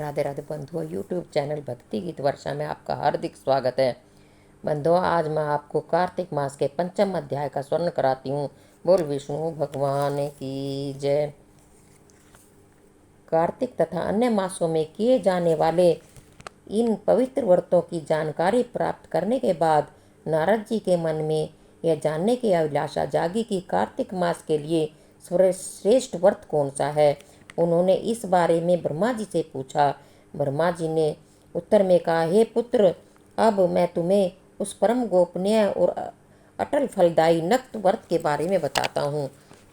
राधे राधे बंधुओं, YouTube channel भक्ति गीत वर्षा में आपका हार्दिक स्वागत है। बंधुओं, आज मैं आपको कार्तिक मास के पंचम अध्याय का स्वर्ण कराती हूँ। बोल विष्णु भगवान की जय। कार्तिक तथा अन्य मासों में किए जाने वाले इन पवित्र व्रतों की जानकारी प्राप्त करने के बाद नारद जी के मन में यह जानने की अभिलाषा जागी कि कार्तिक मास के लिए श्रेष्ठ व्रत कौन सा है। उन्होंने इस बारे में ब्रह्मा जी से पूछा। ब्रह्मा जी ने उत्तर में कहा, हे पुत्र, अब मैं तुम्हें उस परम गोपनीय और अटल फलदायी नक्त व्रत के बारे में बताता हूँ,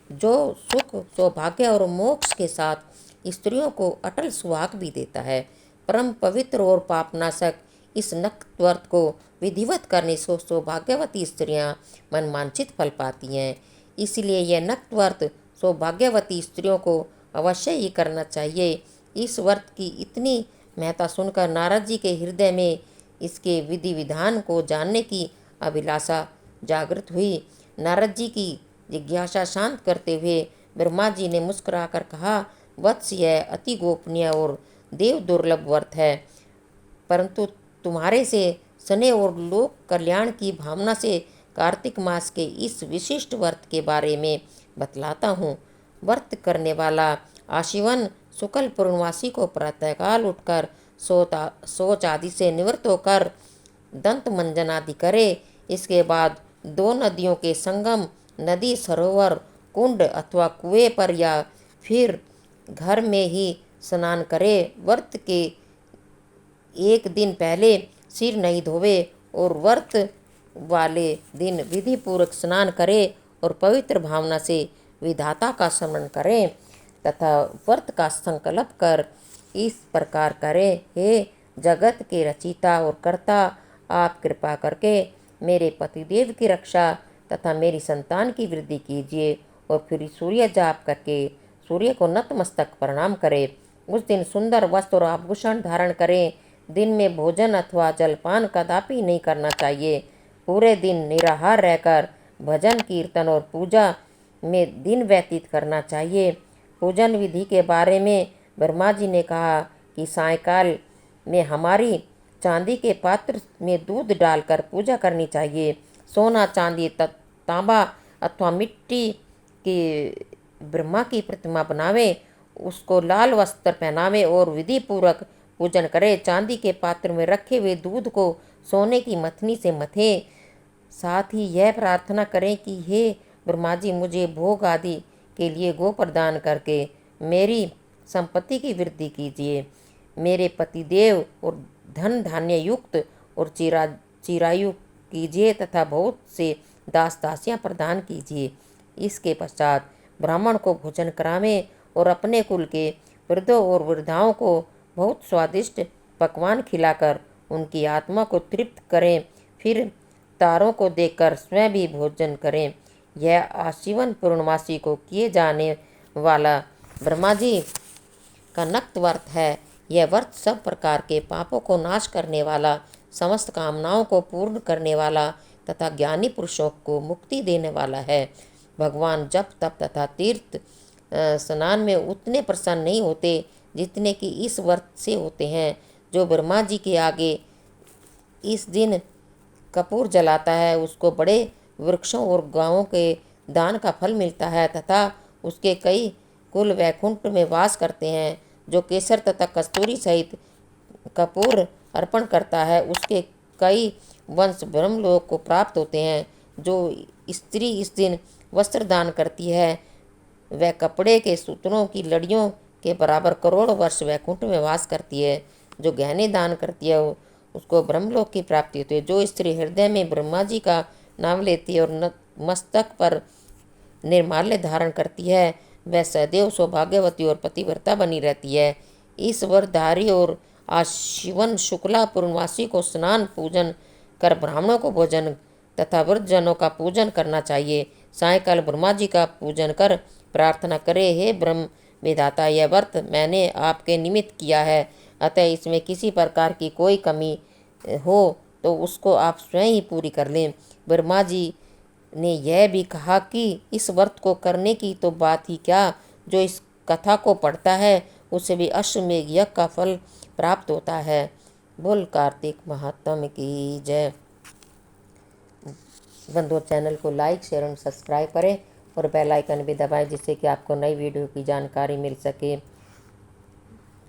जो सुख, सौभाग्य और मोक्ष के साथ स्त्रियों को अटल सुहाग भी देता है। परम पवित्र और पापनाशक इस नक्त व्रत को विधिवत करने से सौभाग्यवती स्त्रियां मनवांछित फल पाती हैं। इसलिए यह नक्त व्रत सौभाग्यवती स्त्रियों को अवश्य ही करना चाहिए। इस व्रत की इतनी महत्ता सुनकर नारद जी के हृदय में इसके विधि विधान को जानने की अभिलाषा जागृत हुई। नारद जी की जिज्ञासा शांत करते हुए ब्रह्मा जी ने मुस्कुराकर कहा, वत्स, यह अति गोपनीय और देव दुर्लभ व्रत है, परंतु तुम्हारे से स्नेह और लोक कल्याण की भावना से कार्तिक मास के इस विशिष्ट व्रत के बारे में बतलाता हूँ। व्रत करने वाला आशीवन शुक्ल पूर्णवासी को प्रातःकाल उठकर शौच आदि से निवृत्त होकर दंत मंजन आदि करे। इसके बाद दो नदियों के संगम, नदी, सरोवर, कुंड अथवा कुएं पर या फिर घर में ही स्नान करे। व्रत के एक दिन पहले सिर नहीं धोवे और व्रत वाले दिन विधि पूर्वक स्नान करे और पवित्र भावना से विधाता का स्मरण करें तथा व्रत का संकल्प कर इस प्रकार करे, हे जगत के रचिता और कर्ता, आप कृपा करके मेरे पतिदेव की रक्षा तथा मेरी संतान की वृद्धि कीजिए। और फिर सूर्य जाप करके सूर्य को नतमस्तक प्रणाम करें। उस दिन सुंदर वस्त्र और आभूषण धारण करें। दिन में भोजन अथवा जलपान कदापि नहीं करना चाहिए। पूरे दिन निराहार रहकर भजन, कीर्तन और पूजा में दिन व्यतीत करना चाहिए। पूजन विधि के बारे में ब्रह्मा जी ने कहा कि सायंकाल में हमारी चांदी के पात्र में दूध डालकर पूजा करनी चाहिए। सोना, चांदी, तांबा अथवा मिट्टी की ब्रह्मा की प्रतिमा बनावे, उसको लाल वस्त्र पहनावे और विधि पूर्वक पूजन करे। चांदी के पात्र में रखे हुए दूध को सोने की मथनी से मथे। साथ ही यह प्रार्थना करें कि हे ब्रह्मा जी, मुझे भोग आदि के लिए गो प्रदान करके मेरी संपत्ति की वृद्धि कीजिए। मेरे पतिदेव और धन धान्य युक्त और चिरायु कीजिए तथा बहुत से दास दासियां प्रदान कीजिए। इसके पश्चात ब्राह्मण को भोजन करावें और अपने कुल के वृद्धों और वृद्धाओं को बहुत स्वादिष्ट पकवान खिलाकर उनकी आत्मा को तृप्त करें। फिर तारों को देखकर स्वयं भी भोजन करें। यह आजीवन पूर्णमासी को किए जाने वाला ब्रह्मा जी का नक्त व्रत है। यह व्रत सब प्रकार के पापों को नाश करने वाला, समस्त कामनाओं को पूर्ण करने वाला तथा ज्ञानी पुरुषों को मुक्ति देने वाला है। भगवान जप, तप तथा तीर्थ स्नान में उतने प्रसन्न नहीं होते जितने कि इस व्रत से होते हैं। जो ब्रह्मा जी के आगे इस दिन कपूर जलाता है, उसको बड़े वृक्षों और गांवों के दान का फल मिलता है तथा उसके कई कुल वैकुंठ में वास करते हैं। जो केसर तथा कस्तूरी सहित कपूर अर्पण करता है, उसके कई वंश ब्रह्मलोक को प्राप्त होते हैं। जो स्त्री इस दिन वस्त्र दान करती है, वह कपड़े के सूत्रों की लड़ियों के बराबर करोड़ वर्ष वैकुंठ में वास करती है। जो गहने दान करती है, उसको ब्रह्मलोक की प्राप्ति होती है। जो स्त्री हृदय में ब्रह्मा जी का नाम लेती है और मस्तक पर निर्माल्य धारण करती है, वह सदैव सौभाग्यवती और पतिव्रता बनी रहती है। इस व्रतधारी और आजीवन शुक्ला पूर्णवासी को स्नान पूजन कर ब्राह्मणों को भोजन तथा वृद्धजनों का पूजन करना चाहिए। सायंकाल ब्रह्मा जी का पूजन कर प्रार्थना करे, हे ब्रह्म विधाता, यह व्रत मैंने आपके निमित्त किया है, अतः इसमें किसी प्रकार की कोई कमी हो तो उसको आप स्वयं ही पूरी कर लें। ब्रह्मा जी ने यह भी कहा कि इस व्रत को करने की तो बात ही क्या, जो इस कथा को पढ़ता है उसे भी अश्वमेघ यज्ञ का फल प्राप्त होता है। बोल कार्तिक महात्म की जय। बंधुओं, चैनल को लाइक शेयर और सब्सक्राइब करें और बेल आइकन भी दबाएं, जिससे कि आपको नई वीडियो की जानकारी मिल सके।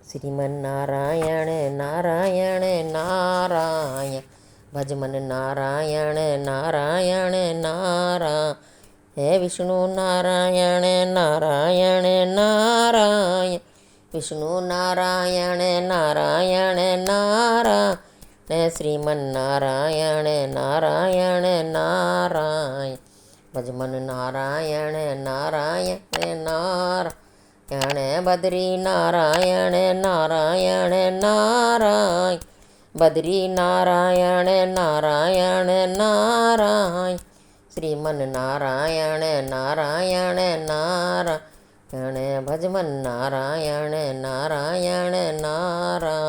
श्रीमन नारायण नारायण नारायण, भजमन नारायण नारायण नारायण, हे विष्णु नारायण नारायण नारायण, विष्णु नारायण नारायण नारायण, श्रीमन नारायण नारायण नारायण, भजमन नारायण नारायण नारायण, बद्री नारायण नारायण नारायण, बद्री नारायण नारायण नारायण, श्रीमन नारायण नारायण नारायण, भजमन नारायण नारायण नारायण।